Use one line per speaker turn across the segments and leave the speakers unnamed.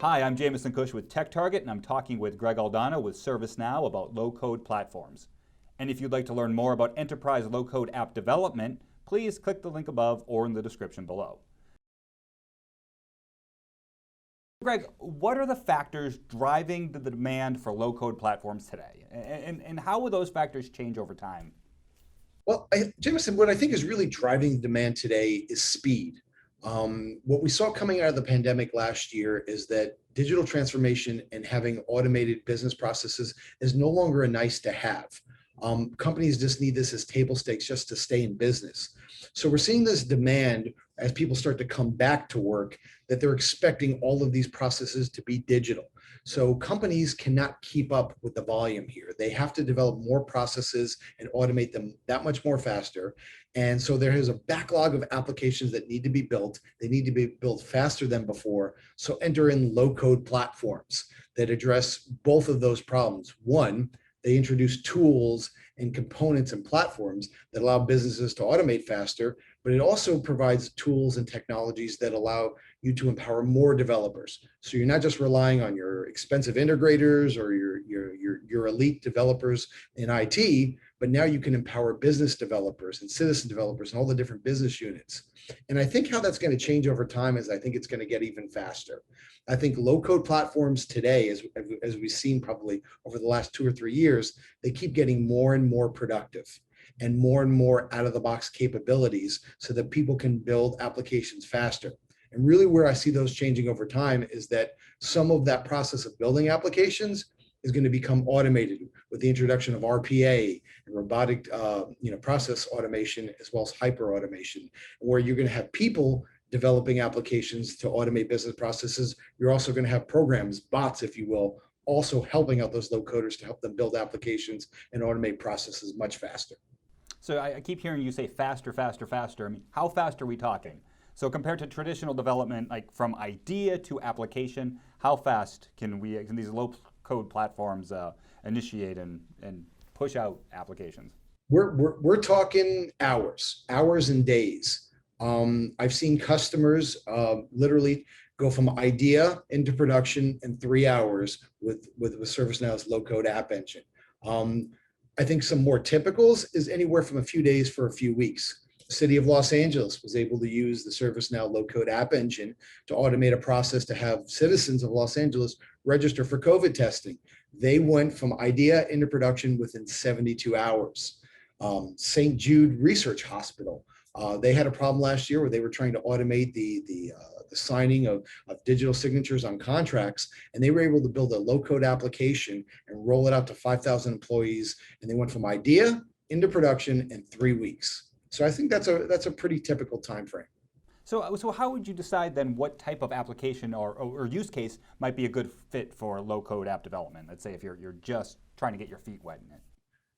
Hi, I'm Jameson Cush with TechTarget, and I'm talking with Gregg Aldana with ServiceNow about low-code platforms. And if you'd like to learn more about enterprise low-code app development, please click the link above or in the description below. Gregg, what are the factors driving the demand for low-code platforms today? And how will those factors change over time?
Well, Jameson, what I think is really driving demand today is speed. What we saw coming out of the pandemic last year is that digital transformation and having automated business processes is no longer a nice to have. Companies just need this as table stakes just to stay in business. So we're seeing this demand as people start to come back to work that they're expecting all of these processes to be digital. So companies cannot keep up with the volume here. They have to develop more processes and automate them that much more faster. And so there is a backlog of applications that need to be built. They need to be built faster than before. So enter in low code platforms that address both of those problems. One, they introduce tools and components and platforms that allow businesses to automate faster, but it also provides tools and technologies that allow you to empower more developers. So you're not just relying on your expensive integrators or your elite developers in IT, but now you can empower business developers and citizen developers and all the different business units. And I think how that's going to change over time is I think it's going to get even faster. I think low code platforms today, as we've seen probably over the last 2 or 3 years, they keep getting more and more productive and more out of the box capabilities so that people can build applications faster. And really where I see those changing over time is that some of that process of building applications is going to become automated with the introduction of RPA and robotic process automation, as well as hyper automation, where you're going to have people developing applications to automate business processes. You're also going to have programs, bots, if you will, also helping out those low coders to help them build applications and automate processes much faster.
So I keep hearing you say faster, faster, faster. I mean, how fast are we talking? So compared to traditional development, like from idea to application, how fast can these low-code platforms initiate and push out applications?
We're talking hours and days. I've seen customers literally go from idea into production in 3 hours with ServiceNow's low-code app engine. I think some more typicals is anywhere from a few days for a few weeks. The city of Los Angeles was able to use the ServiceNow low-code app engine to automate a process to have citizens of Los Angeles register for COVID testing. They went from idea into production within 72 hours. St. Jude Research Hospital, they had a problem last year where they were trying to automate the signing of digital signatures on contracts, and they were able to build a low-code application and roll it out to 5,000 employees, and they went from idea into production in 3 weeks. So I think that's a pretty typical time frame.
So how would you decide then what type of application or use case might be a good fit for low-code app development? Let's say if you're just trying to get your feet wet in it.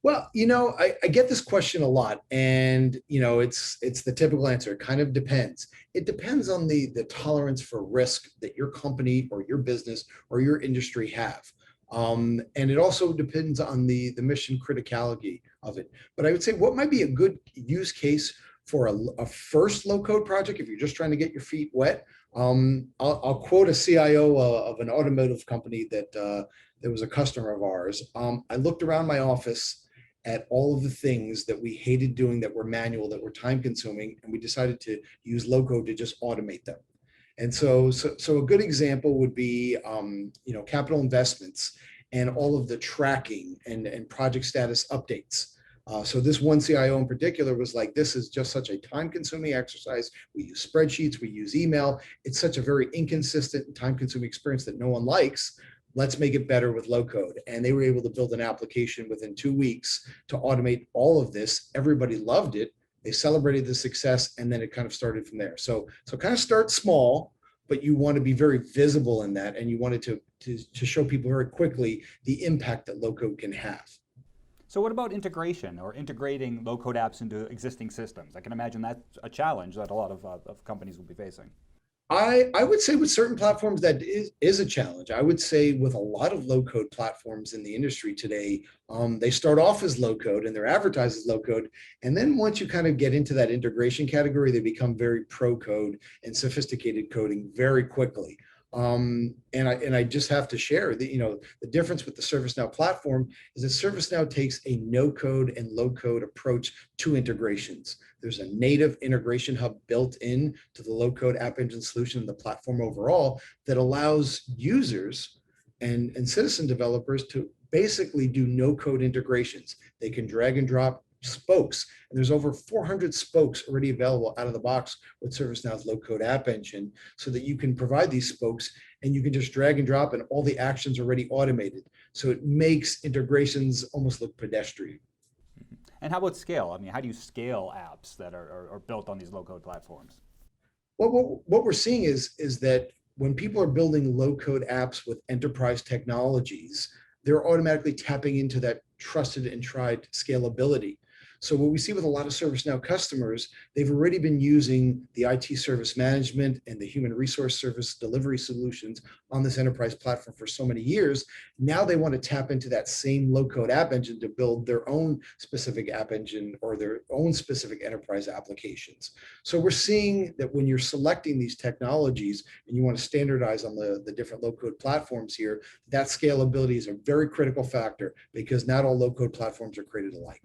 Well, I get this question a lot, and it's the typical answer. It kind of depends. It depends on the tolerance for risk that your company or your business or your industry have. And it also depends on the mission criticality of it. But I would say what might be a good use case for a first low code project, if you're just trying to get your feet wet. I'll quote a CIO of an automotive company that was a customer of ours. I looked around my office at all of the things that we hated doing that were manual, that were time consuming, and we decided to use low code to just automate them. And so a good example would be, capital investments and all of the tracking and project status updates. So this one CIO in particular was like, this is just such a time-consuming exercise. We use spreadsheets, we use email. It's such a very inconsistent and time-consuming experience that no one likes. Let's make it better with low code. And they were able to build an application within 2 weeks to automate all of this. Everybody loved it. They celebrated the success, and then it kind of started from there. So kind of start small, but you want to be very visible in that, and you wanted to show people very quickly the impact that low code can have.
So what about integration or integrating low-code apps into existing systems? I can imagine that's a challenge that a lot of companies will be facing.
I would say with certain platforms that is a challenge. I would say with a lot of low code platforms in the industry today, they start off as low code and they're advertised as low code. And then once you kind of get into that integration category, they become very pro code and sophisticated coding very quickly. And I just have to share that, the difference with the ServiceNow platform is that ServiceNow takes a no code and low code approach to integrations. There's a native integration hub built in to the low code app engine solution and the platform overall that allows users and citizen developers to basically do no code integrations. They can drag and drop spokes, and there's over 400 spokes already available out of the box with ServiceNow's low code app engine, so that you can provide these spokes and you can just drag and drop and all the actions are already automated. So it makes integrations almost look pedestrian.
And how about scale? I mean, how do you scale apps that are built on these low code platforms?
Well, what we're seeing is that when people are building low code apps with enterprise technologies, they're automatically tapping into that trusted and tried scalability. So what we see with a lot of ServiceNow customers, they've already been using the IT service management and the human resource service delivery solutions on this enterprise platform for so many years. Now they want to tap into that same low code app engine to build their own specific app engine or their own specific enterprise applications. So we're seeing that when you're selecting these technologies and you want to standardize on the different low code platforms here, that scalability is a very critical factor because not all low code platforms are created alike.